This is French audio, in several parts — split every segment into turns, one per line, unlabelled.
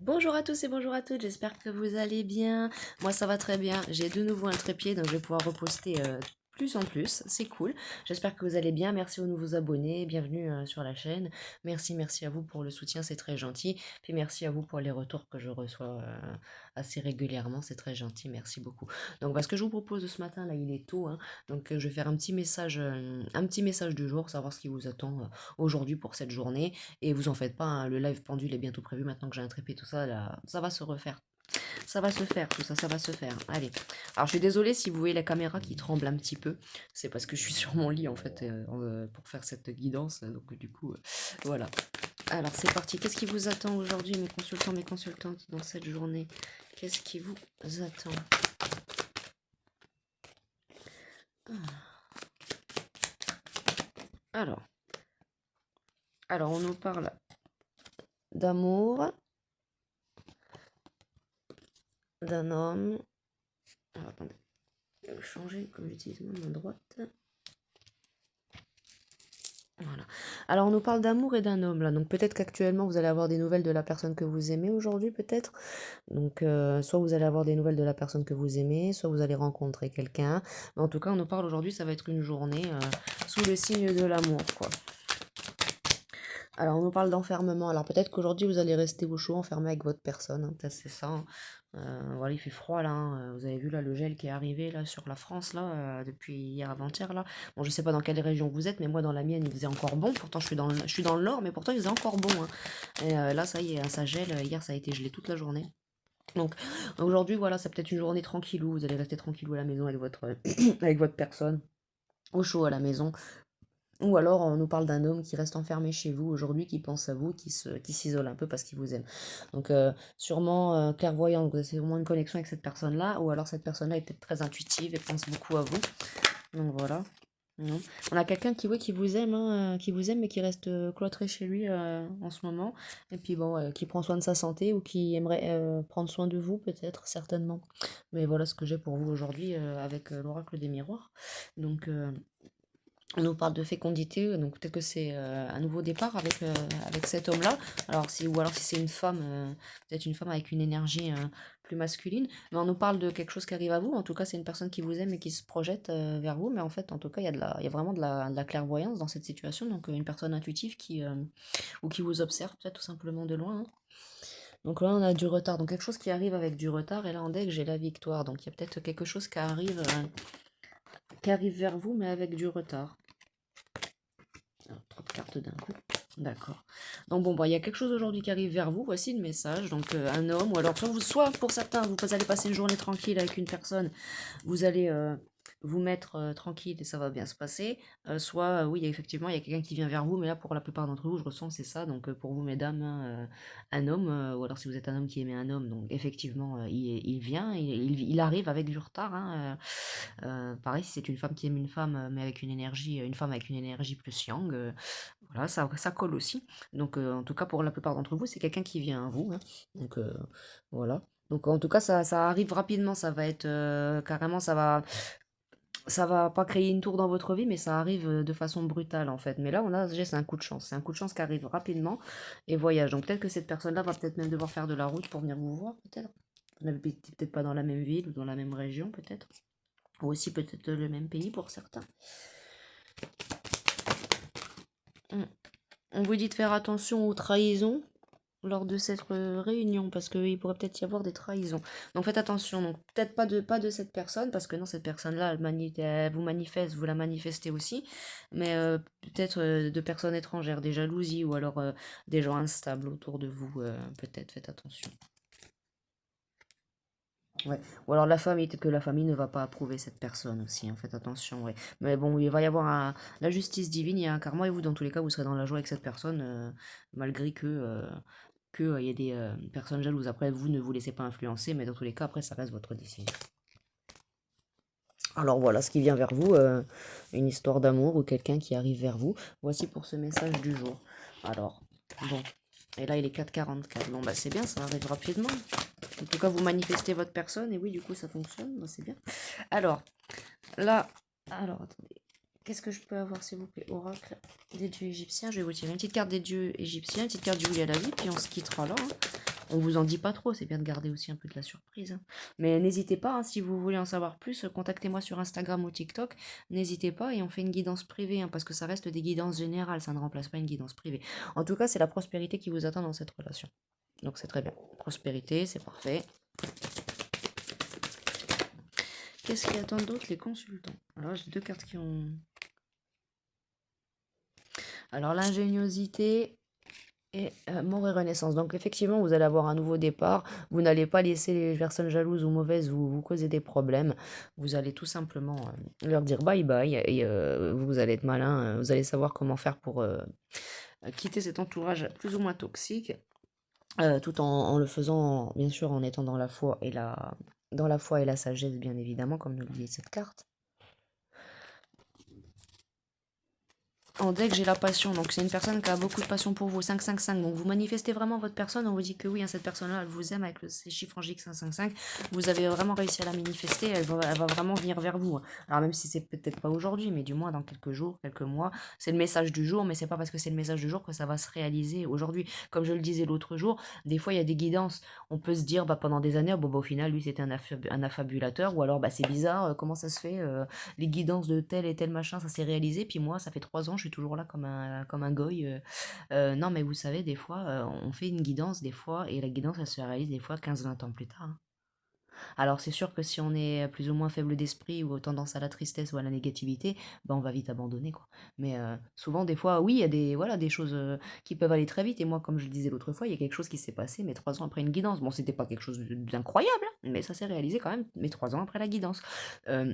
Bonjour à tous et bonjour à toutes, j'espère que vous allez bien. Moi ça va très bien, j'ai de nouveau un trépied donc je vais pouvoir reposter plus en plus, c'est cool. J'espère que vous allez bien, merci aux nouveaux abonnés, bienvenue sur la chaîne. Merci à vous pour le soutien, c'est très gentil. Puis merci à vous pour les retours que je reçois assez régulièrement, c'est très gentil, merci beaucoup. Donc ce que je vous propose ce matin, là il est tôt, hein, donc je vais faire un petit message du jour, savoir ce qui vous attend aujourd'hui pour cette journée. Et vous en faites pas, hein, le live pendule est bientôt prévu maintenant que j'ai un trépied, tout ça, là, ça va se refaire. Ça va se faire, tout ça, ça va se faire. Allez. Alors je suis désolée si vous voyez la caméra qui tremble un petit peu. C'est parce que je suis sur mon lit en fait pour faire cette guidance. Donc du coup, voilà. Alors c'est parti. Qu'est-ce qui vous attend aujourd'hui, mes consultants, mes consultantes, dans cette journée? Qu'est-ce qui vous attend? Alors, alors on nous parle d'amour, d'un homme. Alors, attendez. Changer, comme j'utilise ma main droite. Voilà. Alors on nous parle d'amour et d'un homme là, donc peut-être qu'actuellement vous allez avoir des nouvelles de la personne que vous aimez aujourd'hui peut-être. Donc soit vous allez avoir des nouvelles de la personne que vous aimez, soit vous allez rencontrer quelqu'un. Mais en tout cas on nous parle aujourd'hui, ça va être une journée sous le signe de l'amour quoi. Alors, on nous parle d'enfermement. Alors, peut-être qu'aujourd'hui, vous allez rester au chaud, enfermé avec votre personne, hein. Peut-être c'est ça, hein. Voilà, il fait froid là, hein. Vous avez vu là le gel qui est arrivé là sur la France là depuis hier avant-hier là. Bon, je sais pas dans quelle région vous êtes, mais moi dans la mienne il faisait encore bon. Pourtant je suis dans le nord, mais pourtant il faisait encore bon, hein. Et là ça y est, hein, ça gèle. Hier ça a été gelé toute la journée. Donc aujourd'hui voilà, c'est peut-être une journée tranquillou. Vous allez rester tranquillou à la maison avec votre avec votre personne, au chaud à la maison. Ou alors on nous parle d'un homme qui reste enfermé chez vous aujourd'hui, qui pense à vous, qui s'isole un peu parce qu'il vous aime. Donc sûrement clairvoyant, vous avez sûrement une connexion avec cette personne-là, ou alors cette personne-là est peut-être très intuitive et pense beaucoup à vous. Donc voilà. Non. On a quelqu'un qui, oui, qui vous aime, hein, qui vous aime, mais qui reste cloîtré chez lui en ce moment. Et puis bon, qui prend soin de sa santé ou qui aimerait prendre soin de vous, peut-être, certainement. Mais voilà ce que j'ai pour vous aujourd'hui avec l'oracle des miroirs. Donc on nous parle de fécondité, donc peut-être que c'est un nouveau départ avec cet homme-là. Ou alors si c'est une femme, peut-être une femme avec une énergie plus masculine. Mais on nous parle de quelque chose qui arrive à vous. En tout cas, c'est une personne qui vous aime et qui se projette vers vous. Mais en fait, en tout cas, il y a vraiment de la clairvoyance dans cette situation. Donc une personne intuitive ou qui vous observe, peut-être tout simplement de loin, hein. Donc là, on a du retard. Donc quelque chose qui arrive avec du retard. Et là, en deck, j'ai la victoire. Donc il y a peut-être quelque chose qui arrive vers vous, mais avec du retard. Alors, 3 de cartes d'un coup. D'accord. Donc bon, il y a quelque chose aujourd'hui qui arrive vers vous. Voici le message. Donc un homme, ou alors soit pour certains, vous allez passer une journée tranquille avec une personne, vous allez vous mettre tranquille et ça va bien se passer. Soit, oui, effectivement, il y a quelqu'un qui vient vers vous, mais là, pour la plupart d'entre vous, je ressens que c'est ça. Donc pour vous, mesdames, hein, un homme, ou alors si vous êtes un homme qui aimait un homme, donc effectivement, il vient, il arrive avec du retard, hein. Pareil, si c'est une femme qui aime une femme, mais avec une femme avec une énergie plus yang, voilà, ça colle aussi. Donc, en tout cas, pour la plupart d'entre vous, c'est quelqu'un qui vient à vous, hein. Donc, voilà. Donc, en tout cas, ça arrive rapidement. Ça va être carrément, ça va pas créer une tour dans votre vie, mais ça arrive de façon brutale, en fait. Mais là, c'est un coup de chance. C'est un coup de chance qui arrive rapidement et voyage. Donc, peut-être que cette personne-là va peut-être même devoir faire de la route pour venir vous voir, peut-être. Vous n'habitez peut-être pas dans la même ville ou dans la même région, peut-être. Ou aussi peut-être le même pays pour certains. On vous dit de faire attention aux trahisons lors de cette réunion, parce qu'il pourrait peut-être y avoir des trahisons. Donc faites attention, donc peut-être pas de cette personne, parce que non, cette personne-là, elle vous manifeste, vous la manifestez aussi, mais peut-être de personnes étrangères, des jalousies, ou alors des gens instables autour de vous, peut-être, faites attention. Ouais. Ou alors peut-être que la famille ne va pas approuver cette personne aussi, hein, faites attention, ouais. Mais bon, il va y avoir la justice divine, il y a un karma, et vous, dans tous les cas, vous serez dans la joie avec cette personne, malgré que il y a des personnes jalouses. Après, vous ne vous laissez pas influencer, mais dans tous les cas, après, ça reste votre décision. Alors voilà ce qui vient vers vous, une histoire d'amour ou quelqu'un qui arrive vers vous. Voici pour ce message du jour. Alors, bon. Et là, il est 4h44. Bon, bah c'est bien, ça arrive rapidement. En tout cas, vous manifestez votre personne, et oui, du coup, ça fonctionne. Bah, c'est bien. Alors, là, alors, attendez. Qu'est-ce que je peux avoir, s'il vous plaît? Oracle des dieux égyptiens. Je vais vous tirer une petite carte des dieux égyptiens, une petite carte du oui à la vie, puis on se quittera là, hein. On vous en dit pas trop, c'est bien de garder aussi un peu de la surprise, hein. Mais n'hésitez pas, hein, si vous voulez en savoir plus, contactez-moi sur Instagram ou TikTok. N'hésitez pas et on fait une guidance privée, hein, parce que ça reste des guidances générales, ça ne remplace pas une guidance privée. En tout cas, c'est la prospérité qui vous attend dans cette relation. Donc c'est très bien. Prospérité, c'est parfait. Qu'est-ce qui attend d'autre les consultants? Alors j'ai deux cartes qui ont... Alors l'ingéniosité et mort et renaissance. Donc effectivement, vous allez avoir un nouveau départ. Vous n'allez pas laisser les personnes jalouses ou mauvaises vous causer des problèmes. Vous allez tout simplement leur dire bye bye et vous allez être malin. Vous allez savoir comment faire pour quitter cet entourage plus ou moins toxique, tout en le faisant, bien sûr, en étant dans la foi et la sagesse, bien évidemment, comme nous le dit cette carte. En deck, j'ai la passion, donc c'est une personne qui a beaucoup de passion pour vous, 5-5-5, donc vous manifestez vraiment votre personne, on vous dit que oui, hein, cette personne-là, elle vous aime avec ces chiffres en J 5-5-5, vous avez vraiment réussi à la manifester, elle va vraiment venir vers vous. Alors même si c'est peut-être pas aujourd'hui, mais du moins dans quelques jours, quelques mois, c'est le message du jour, mais c'est pas parce que c'est le message du jour que ça va se réaliser aujourd'hui. Comme je le disais l'autre jour, des fois il y a des guidances, on peut se dire bah, pendant des années, bon, bah, au final, lui c'était un affabulateur, ou alors bah, c'est bizarre, comment ça se fait, les guidances de tel et tel machin, ça s'est réalisé. Puis moi, ça fait 3 ans, je suis toujours là comme un goy. Non, mais vous savez, des fois, on fait une guidance, des fois, et la guidance, elle se réalise des fois 15-20 ans plus tard, hein. Alors, c'est sûr que si on est plus ou moins faible d'esprit ou tendance à la tristesse ou à la négativité, ben, on va vite abandonner, quoi. Mais souvent, des fois, oui, il y a des choses qui peuvent aller très vite. Et moi, comme je le disais l'autre fois, il y a quelque chose qui s'est passé, mais 3 ans après une guidance. Bon, c'était pas quelque chose d'incroyable, hein, mais ça s'est réalisé quand même, mais 3 ans après la guidance. Euh,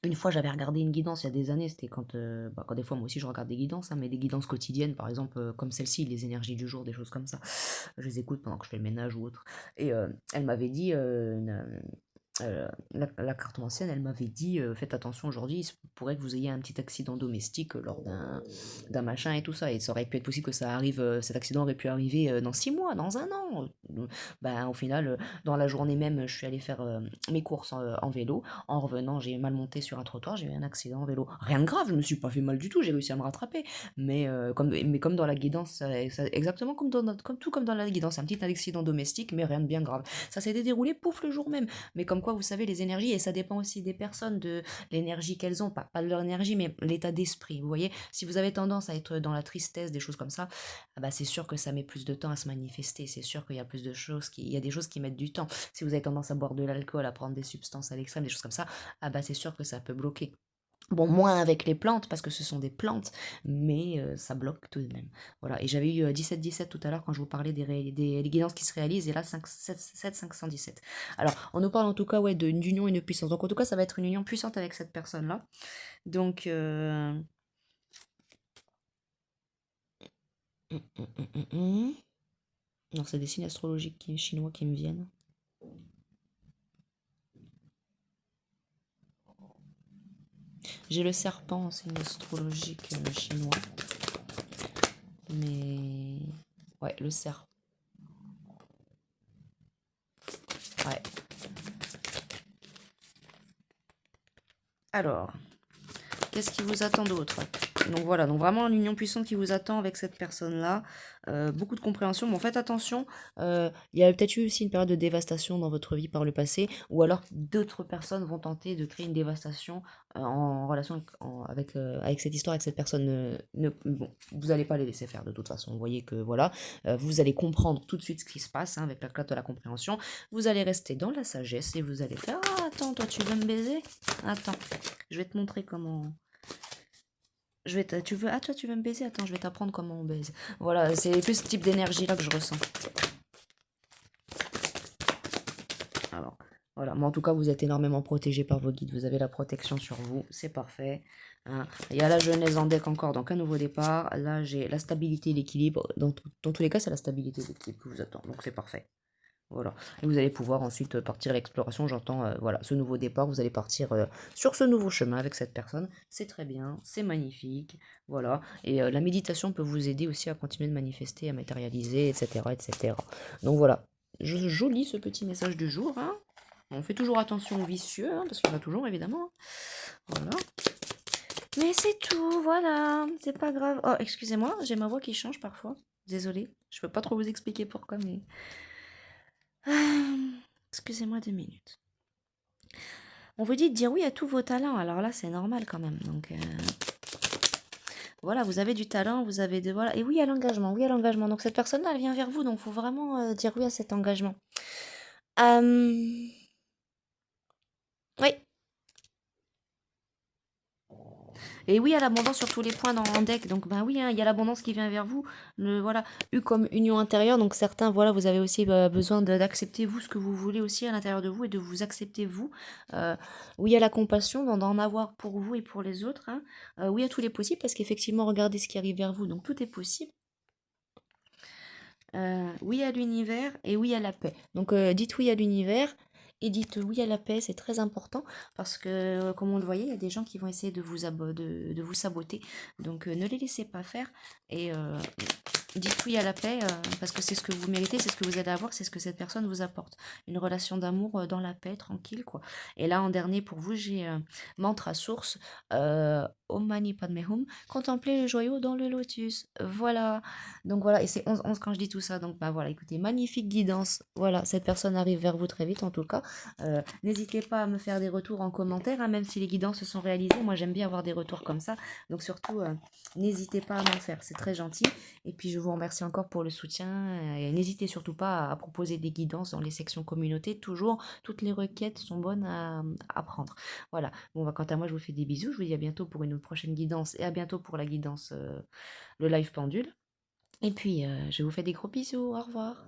une fois, j'avais regardé une guidance il y a des années, c'était quand des fois moi aussi je regarde des guidances, hein, mais des guidances quotidiennes, par exemple, comme celle-ci, les énergies du jour, des choses comme ça. Je les écoute pendant que je fais le ménage ou autre. Et elle m'avait dit, la cartomancienne, elle m'avait dit, faites attention aujourd'hui, il se pourrait que vous ayez un petit accident domestique lors d'un machin et tout ça. Et ça aurait pu être possible que ça arrive, cet accident aurait pu arriver dans 6 mois, dans un an. Ben, au final, dans la journée même, je suis allée faire mes courses en vélo. En revenant, j'ai mal monté sur un trottoir, j'ai eu un accident en vélo. Rien de grave, je me suis pas fait mal du tout, j'ai réussi à me rattraper. Mais comme dans la guidance, exactement comme dans la guidance, un petit accident domestique, mais rien de bien grave. Ça s'était déroulé pouf le jour même. Mais comme quoi, vous savez, les énergies, et ça dépend aussi des personnes, de l'énergie qu'elles ont, pas de leur énergie, mais l'état d'esprit. Vous voyez, si vous avez tendance à être dans la tristesse, des choses comme ça, ah bah c'est sûr que ça met plus de temps à se manifester. C'est sûr qu'il y a plus de choses il y a des choses qui mettent du temps. Si vous avez tendance à boire de l'alcool, à prendre des substances à l'extrême, des choses comme ça, ah bah c'est sûr que ça peut bloquer. Bon, moins avec les plantes, parce que ce sont des plantes, mais ça bloque tout de même. Voilà, et j'avais eu 17-17 tout à l'heure quand je vous parlais des guidances qui se réalisent, et là 5-7-517. Alors, on nous parle en tout cas ouais, d'une union et une puissance. Donc en tout cas, ça va être une union puissante avec cette personne-là. Donc, non, c'est des signes astrologiques chinois qui me viennent. J'ai le serpent, c'est une astrologique chinois. Mais... Ouais, le serpent. Ouais. Alors, qu'est-ce qui vous attend d'autre? Donc voilà, donc vraiment une union puissante qui vous attend avec cette personne-là. Beaucoup de compréhension. Bon, faites attention. Il y a peut-être eu aussi une période de dévastation dans votre vie par le passé, ou alors d'autres personnes vont tenter de créer une dévastation en relation avec cette histoire, avec cette personne. Bon, vous n'allez pas les laisser faire de toute façon. Vous voyez que voilà, vous allez comprendre tout de suite ce qui se passe, hein, avec la carte de la compréhension. Vous allez rester dans la sagesse et vous allez faire ah, attends, toi tu veux me baiser? Attends, je vais te montrer comment. Toi tu veux me baiser? Attends, je vais t'apprendre comment on baise. Voilà, c'est plus ce type d'énergie là que je ressens. Alors, voilà, mais en tout cas, vous êtes énormément protégé par vos guides. Vous avez la protection sur vous, c'est parfait, hein. Il y a la jeunesse en deck encore, donc un nouveau départ. Là, j'ai la stabilité et l'équilibre. Dans tous les cas, c'est la stabilité et l'équilibre qui vous attend, donc c'est parfait. Voilà. Et vous allez pouvoir ensuite partir à l'exploration. J'entends, voilà, ce nouveau départ. Vous allez partir sur ce nouveau chemin avec cette personne. C'est très bien, c'est magnifique. Voilà. Et la méditation peut vous aider aussi à continuer de manifester, à matérialiser, etc. etc. Donc voilà. Joli ce petit message du jour, hein. On fait toujours attention aux vicieux, hein, parce qu'il y en a toujours, évidemment. Voilà. Mais c'est tout, voilà. C'est pas grave. Oh, excusez-moi, j'ai ma voix qui change parfois. Désolée. Je peux pas trop vous expliquer pourquoi, mais... Excusez-moi 2 minutes. On vous dit de dire oui à tous vos talents. Alors là, c'est normal quand même. Donc voilà, vous avez du talent, vous avez de voilà. Et oui à l'engagement, oui à l'engagement. Donc cette personne-là, elle vient vers vous, donc il faut vraiment dire oui à cet engagement. Oui. Et oui, à l'abondance sur tous les points dans en deck. Donc, ben oui, hein, il y a l'abondance qui vient vers vous. Voilà, eu comme union intérieure. Donc, certains, voilà, vous avez aussi besoin d'accepter vous ce que vous voulez aussi à l'intérieur de vous et de vous accepter vous. Oui, il y a la compassion, d'en avoir pour vous et pour les autres. Hein. Oui, à tous les possibles, parce qu'effectivement, regardez ce qui arrive vers vous. Donc, tout est possible. Oui à l'univers et oui à la paix. Donc dites oui à l'univers et dites oui à la paix, c'est très important parce que comme on le voyait, il y a des gens qui vont essayer de vous saboter. Donc ne les laissez pas faire et dites oui à la paix parce que c'est ce que vous méritez, c'est ce que vous allez avoir, c'est ce que cette personne vous apporte. Une relation d'amour dans la paix, tranquille quoi. Et là en dernier pour vous, j'ai mantra source Om Mani Padme Hum, contempler le joyau dans le lotus. Voilà. Donc voilà, et c'est 11 quand je dis tout ça. Donc bah voilà, écoutez, magnifique guidance. Voilà, cette personne arrive vers vous très vite en tout cas. N'hésitez pas à me faire des retours en commentaire, hein, même si les guidances se sont réalisées. Moi j'aime bien avoir des retours comme ça. Donc surtout, n'hésitez pas à m'en faire, c'est très gentil. Et puis je vous remercie encore pour le soutien. Et n'hésitez surtout pas à proposer des guidances dans les sections communauté. Toujours, toutes les requêtes sont bonnes à prendre. Voilà. Bon, bah, quant à moi, je vous fais des bisous. Je vous dis à bientôt pour une prochaine guidance et à bientôt pour la guidance, le live pendule. Et puis, je vous fais des gros bisous. Au revoir.